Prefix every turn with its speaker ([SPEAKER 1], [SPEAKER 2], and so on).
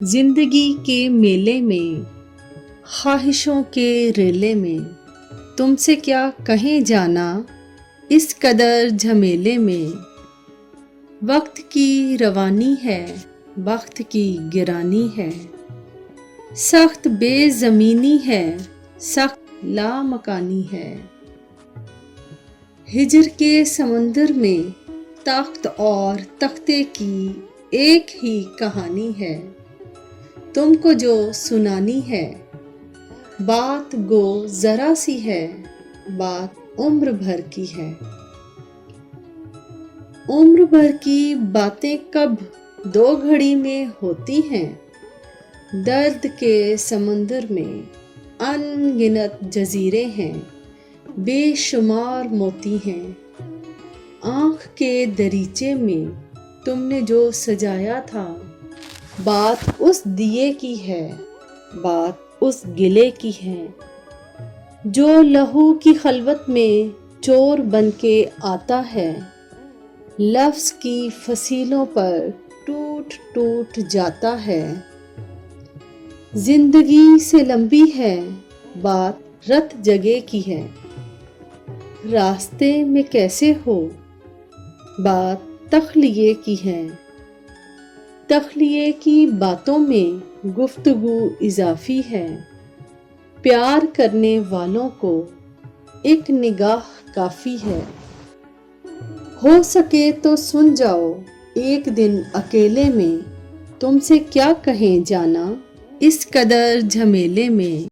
[SPEAKER 1] जिंदगी के मेले में, ख्वाहिशों के रेले में, तुमसे क्या कहें जाना इस कदर झमेले में। वक्त की रवानी है, वक्त की गिरानी है, सख्त बेज़मीनी है, सख्त लामकानी है। हिजर के समंदर में तख्त और तख्ते की एक ही कहानी है। तुमको जो सुनानी है, बात गो जरा सी है, बात उम्र भर की है। उम्र भर की बातें कब दो घड़ी में होती हैं। दर्द के समंदर में अनगिनत जजीरे हैं, बेशुमार मोती हैं। आँख के दरीचे में तुमने जो सजाया था, बात उस दिए की है, बात उस गिले की है। जो लहू की खलवत में चोर बनके आता है, लफ्ज़ की फसीलों पर टूट टूट जाता है। जिंदगी से लंबी है, बात रत जगह की है। रास्ते में कैसे हो, बात तख्लिये की है। तख्लिये की बातों में गुफ्तगू इजाफी है। प्यार करने वालों को एक निगाह काफ़ी है। हो सके तो सुन जाओ एक दिन अकेले में, तुमसे क्या कहें जाना इस कदर झमेले में।